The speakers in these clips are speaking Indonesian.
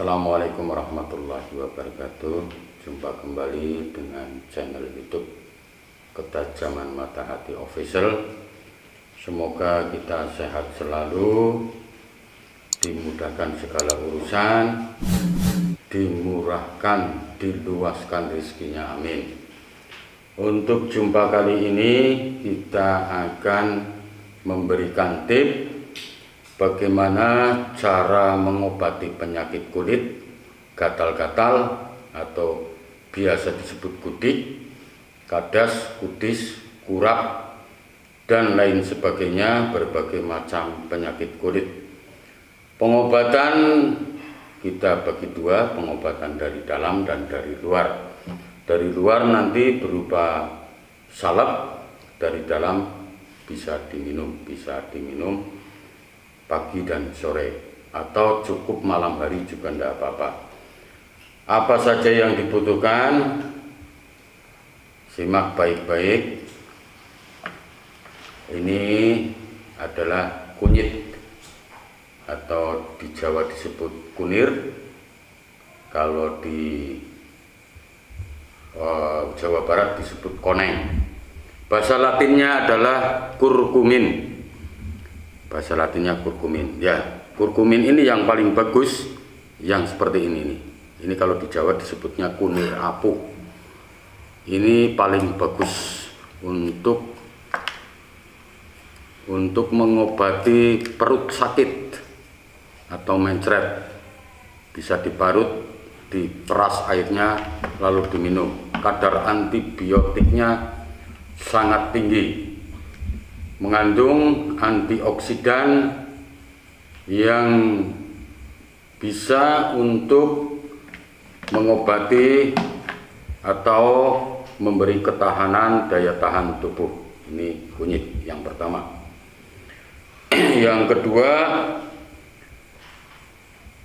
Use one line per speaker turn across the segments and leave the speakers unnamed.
Assalamualaikum warahmatullahi wabarakatuh. Jumpa kembali dengan channel YouTube Ketajaman Mata Hati Official. Semoga kita sehat selalu, dimudahkan segala urusan, dimurahkan, diluaskan rezekinya, amin. Untuk jumpa kali ini kita akan memberikan tips bagaimana cara mengobati penyakit kulit, gatal-gatal atau biasa disebut kudik, kadas, kudis, kurap, dan lain sebagainya, berbagai macam penyakit kulit. Pengobatan kita bagi dua, pengobatan dari dalam dan dari luar. Dari luar nanti berupa salep, dari dalam bisa diminum pagi dan sore, atau cukup malam hari juga tidak apa-apa. Apa saja yang dibutuhkan, simak baik-baik. Ini adalah kunyit, atau di Jawa disebut kunir, kalau di Jawa Barat disebut koneng. Bahasa latinnya adalah kurkumin. Bahasa latinnya kurkumin. Ya, kurkumin ini yang paling bagus, yang seperti ini nih. Ini kalau di Jawa disebutnya kunir apu. Ini paling bagus untuk mengobati perut sakit atau mencret. Bisa diparut, diperas airnya lalu diminum. Kadar antibiotiknya sangat tinggi, mengandung antioksidan yang bisa untuk mengobati atau memberi ketahanan daya tahan tubuh. Ini kunyit yang pertama. Yang kedua,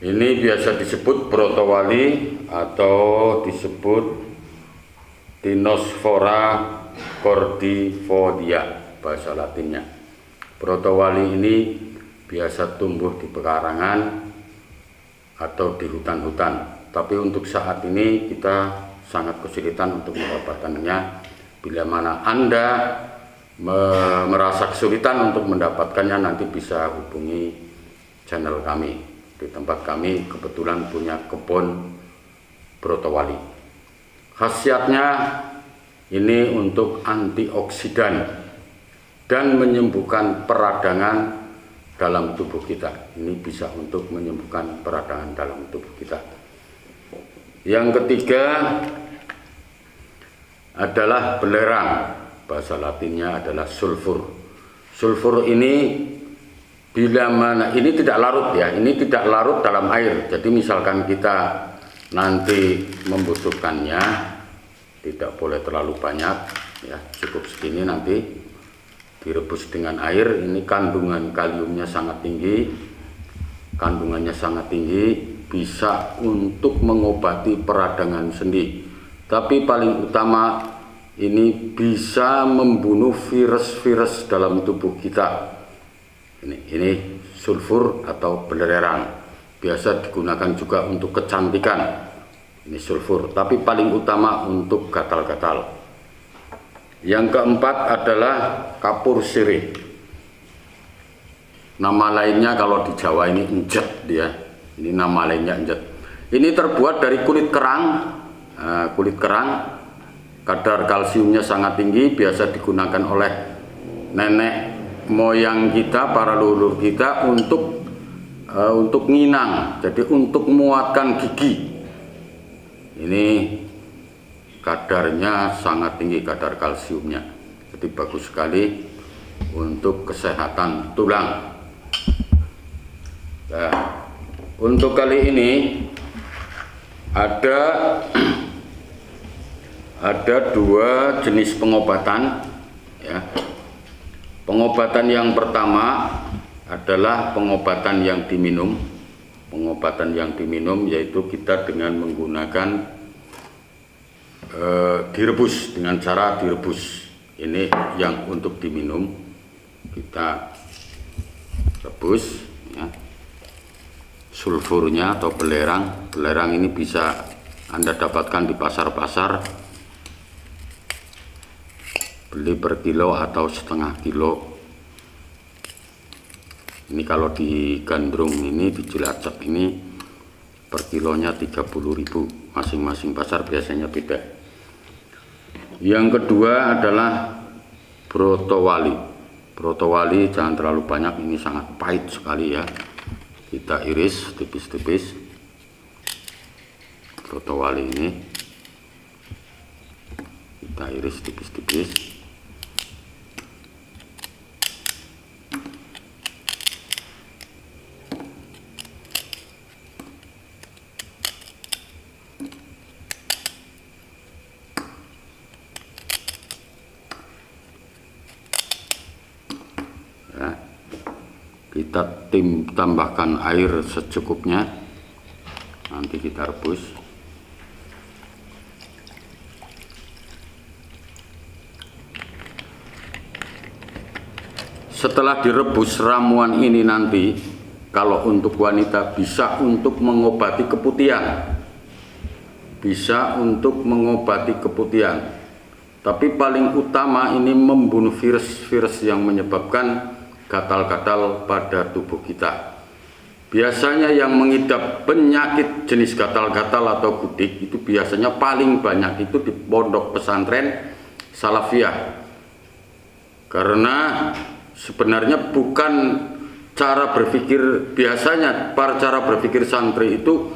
ini biasa disebut brotowali atau disebut Dinospora cordifolia bahasa latinnya. Brotowali ini biasa tumbuh di pekarangan atau di hutan-hutan, tapi untuk saat ini kita sangat kesulitan untuk mendapatannya. Bila mana Anda merasa kesulitan untuk mendapatkannya, nanti bisa hubungi channel kami. Di tempat kami kebetulan punya kebun brotowali. Khasiatnya ini untuk antioksidan dan menyembuhkan peradangan dalam tubuh kita. Ini bisa untuk menyembuhkan peradangan dalam tubuh kita. Yang ketiga adalah belerang. Bahasa latinnya adalah sulfur. Sulfur ini bila mana ini tidak larut ya, ini tidak larut dalam air. Jadi misalkan kita nanti membutuhkannya, tidak boleh terlalu banyak ya, cukup segini, nanti direbus dengan air. Ini kandungan kaliumnya sangat tinggi, kandungannya sangat tinggi, bisa untuk mengobati peradangan sendi. Tapi paling utama ini bisa membunuh virus-virus dalam tubuh kita. Ini sulfur atau belerang, biasa digunakan juga untuk kecantikan. Ini sulfur, tapi paling utama untuk gatal-gatal. Yang keempat adalah kapur sirih. Nama lainnya kalau di Jawa ini enjet dia. Ini nama lainnya enjet. Ini terbuat dari kulit kerang. Kulit kerang, kadar kalsiumnya sangat tinggi, biasa digunakan oleh nenek moyang kita, para leluhur kita untuk nginang, jadi untuk menguatkan gigi. Ini kadarnya sangat tinggi, kadar kalsiumnya, jadi bagus sekali untuk kesehatan tulang. Nah, untuk kali ini ada dua jenis pengobatan ya. Pengobatan yang pertama adalah pengobatan yang diminum. Pengobatan yang diminum yaitu kita dengan menggunakan direbus, dengan cara direbus. Ini yang untuk diminum, kita rebus ya. sulfurnya atau belerang. Belerang ini bisa Anda dapatkan di pasar-pasar, beli per kilo atau setengah kilo. Ini kalau di Gandrung ini, di Cilacap ini per kilonya 30.000, masing-masing pasar biasanya beda. Yang kedua adalah brotowali. Brotowali jangan terlalu banyak, ini sangat pahit sekali ya. Kita iris tipis-tipis brotowali ini, kita iris tipis-tipis. Ya, kita tambahkan air secukupnya, nanti kita rebus. Setelah direbus ramuan ini nanti, kalau untuk wanita bisa untuk mengobati keputihan, bisa untuk mengobati keputihan. Tapi paling utama ini membunuh virus-virus yang menyebabkan gatal-gatal pada tubuh kita. Biasanya yang mengidap penyakit jenis gatal-gatal atau gudik itu biasanya paling banyak itu di pondok pesantren salafiyah. Karena sebenarnya bukan cara berpikir biasanya, cara berpikir santri itu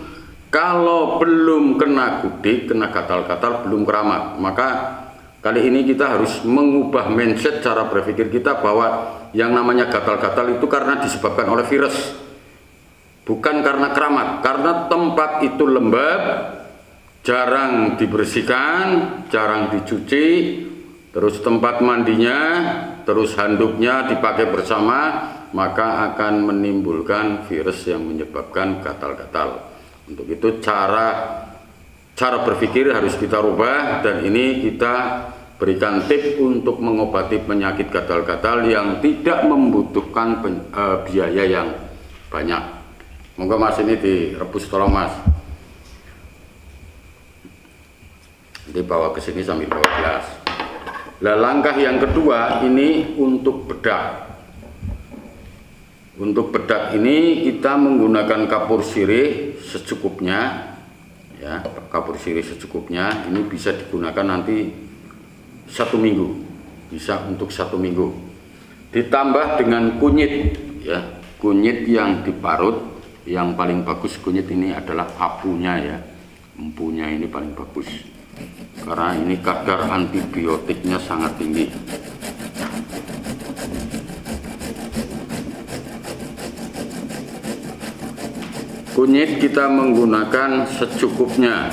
kalau belum kena gudik, kena gatal-gatal, belum keramat. Maka kali ini kita harus mengubah mindset cara berpikir kita bahwa yang namanya gatal-gatal itu karena disebabkan oleh virus, bukan karena keramat. Karena tempat itu lembab, jarang dibersihkan, jarang dicuci, terus tempat mandinya, terus handuknya dipakai bersama, maka akan menimbulkan virus yang menyebabkan gatal-gatal. Untuk itu cara berpikir harus kita rubah, dan ini kita berikan tip untuk mengobati penyakit gatal-gatal yang tidak membutuhkan biaya yang banyak. Moga Mas ini direbus, tolong Mas. Dibawa ke sini sambil bawa gelas. Nah, langkah yang kedua ini untuk bedak. Untuk bedak ini kita menggunakan kapur sirih secukupnya, ya, kapur sirih secukupnya. Ini bisa digunakan nanti 1 minggu, bisa untuk 1 minggu. Ditambah dengan kunyit, ya, kunyit yang diparut. Yang paling bagus kunyit ini adalah apunya, ya, empunya ini paling bagus karena ini kadar antibiotiknya sangat tinggi. Kunyit kita menggunakan secukupnya.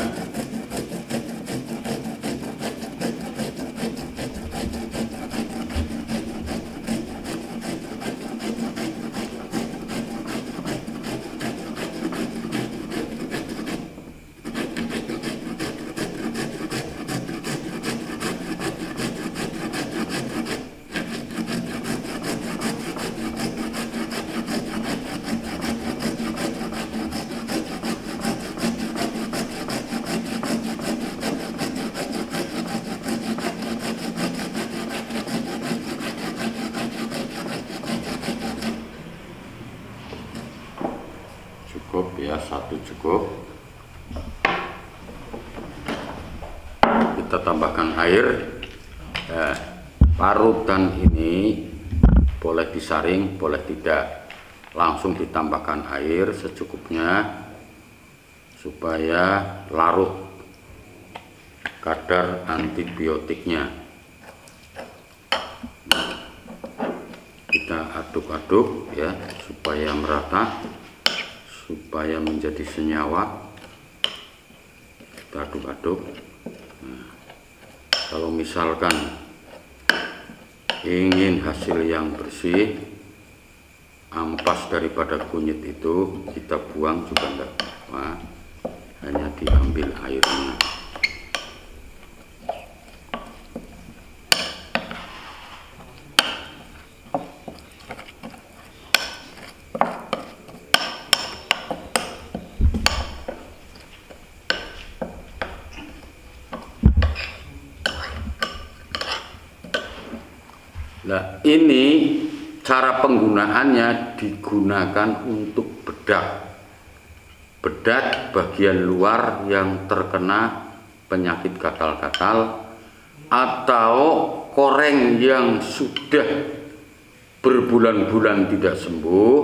Cukup ya, 1 cukup. Kita tambahkan air. Parutan ini boleh disaring, boleh tidak. Langsung ditambahkan air secukupnya supaya larut kadar antibiotiknya. Kita aduk-aduk ya supaya merata, supaya menjadi senyawa. Kita aduk-aduk. Nah, kalau misalkan ingin hasil yang bersih, ampas daripada kunyit itu kita buang juga enggak apa, hanya diambil airnya. Nah, ini cara penggunaannya digunakan untuk bedak bagian luar yang terkena penyakit gatal-gatal, atau koreng yang sudah berbulan-bulan tidak sembuh.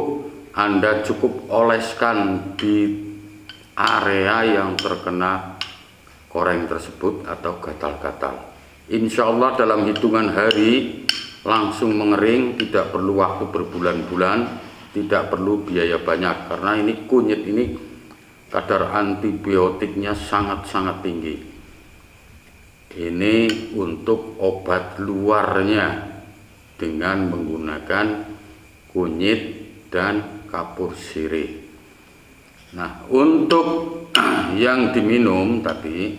Anda cukup oleskan di area yang terkena koreng tersebut atau gatal-gatal. Insya Allah dalam hitungan hari langsung mengering, tidak perlu waktu berbulan-bulan, tidak perlu biaya banyak, karena ini kunyit ini kadar antibiotiknya sangat-sangat tinggi. Ini untuk obat luarnya dengan menggunakan kunyit dan kapur sirih. Nah, untuk yang diminum tadi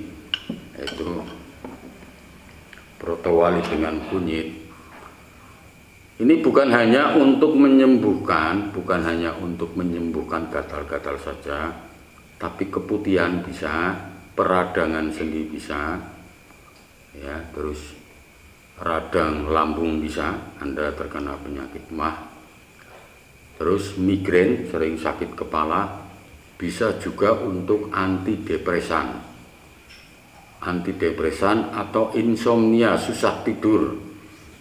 itu protowali dengan kunyit, ini bukan hanya untuk menyembuhkan, gatal-gatal saja, tapi keputihan bisa, peradangan sendi bisa, ya, terus radang lambung bisa, Anda terkena penyakit mah, terus migrain, sering sakit kepala, bisa juga untuk antidepresan atau insomnia, susah tidur.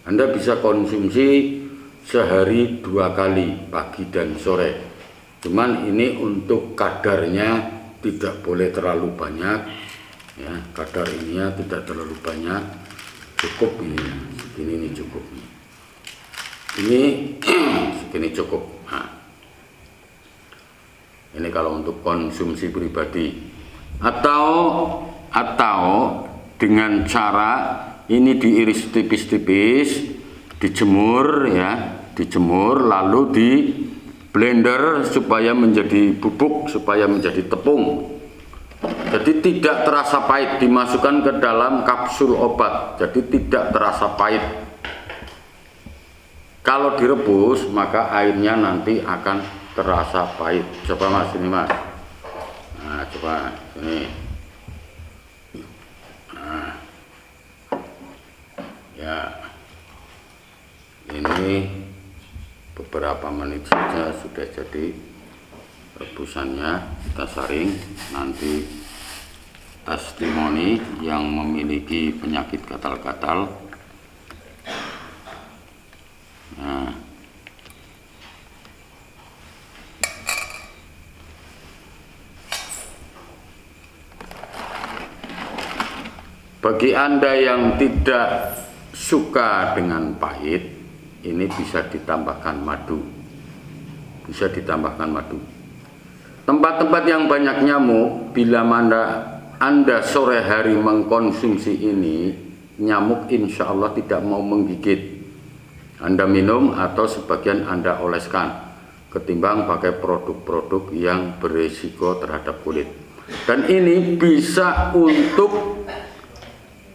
Anda bisa konsumsi sehari 2 kali, pagi dan sore. Cuman ini untuk kadarnya tidak boleh terlalu banyak, ya, kadar ininya tidak terlalu banyak, cukup ini ya, segini ini cukup, ini segini cukup. Nah, ini kalau untuk konsumsi pribadi, atau dengan cara ini diiris tipis-tipis, dijemur ya, lalu di blender supaya menjadi bubuk, supaya menjadi tepung. Jadi tidak terasa pahit, dimasukkan ke dalam kapsul obat, jadi tidak terasa pahit. Kalau direbus maka airnya nanti akan terasa pahit. Coba Mas, ini Mas. Nah, coba ini. Nah, ya, ini beberapa menit saja sudah jadi rebusannya. Kita saring, nanti testimoni yang memiliki penyakit gatal-gatal. Nah, bagi Anda yang tidak suka dengan pahit, ini bisa ditambahkan madu. Tempat-tempat yang banyak nyamuk, bila Anda sore hari mengkonsumsi ini, nyamuk insya Allah tidak mau menggigit. Anda minum atau sebagian Anda oleskan, ketimbang pakai produk-produk yang berisiko terhadap kulit. Dan ini bisa untuk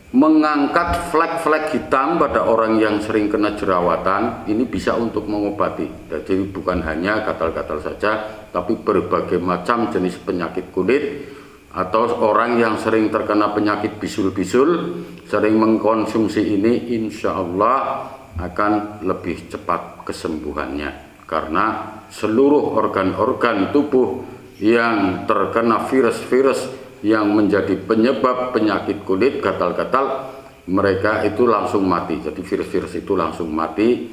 mengangkat flek-flek hitam pada orang yang sering kena jerawatan. Ini bisa untuk mengobati. Jadi bukan hanya gatal-gatal saja, tapi berbagai macam jenis penyakit kulit, atau orang yang sering terkena penyakit bisul-bisul, sering mengkonsumsi ini, insya Allah akan lebih cepat kesembuhannya, karena seluruh organ-organ tubuh yang terkena virus-virus yang menjadi penyebab penyakit kulit gatal-gatal, mereka itu langsung mati. Jadi virus-virus itu langsung mati,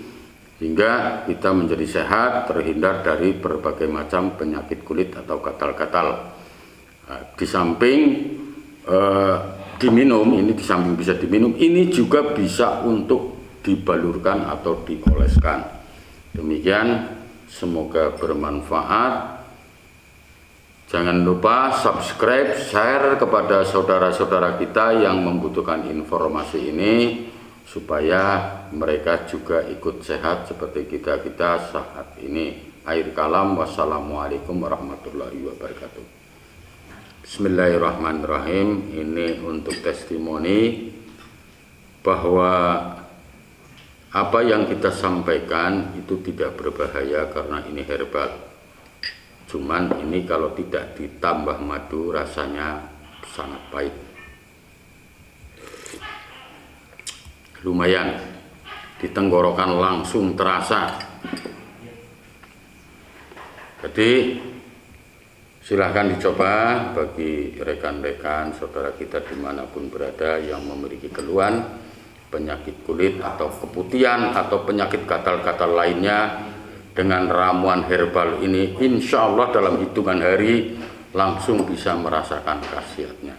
hingga kita menjadi sehat, terhindar dari berbagai macam penyakit kulit atau gatal-gatal. Di samping diminum, ini di samping bisa diminum, ini juga bisa untuk dibalurkan atau dioleskan. Demikian, semoga bermanfaat. Jangan lupa subscribe, share kepada saudara-saudara kita yang membutuhkan informasi ini, supaya mereka juga ikut sehat seperti kita saat ini. Akhir kalam, wassalamualaikum warahmatullahi wabarakatuh. Bismillahirrahmanirrahim. Ini untuk testimoni bahwa apa yang kita sampaikan itu tidak berbahaya karena ini herbal. Cuman ini kalau tidak ditambah madu rasanya sangat pahit. Lumayan. di tenggorokan langsung terasa. Jadi silahkan dicoba bagi rekan-rekan saudara kita dimanapun berada yang memiliki keluhan penyakit kulit atau keputihan atau penyakit gatal-gatal lainnya. Dengan ramuan herbal ini insya Allah dalam hitungan hari langsung bisa merasakan khasiatnya.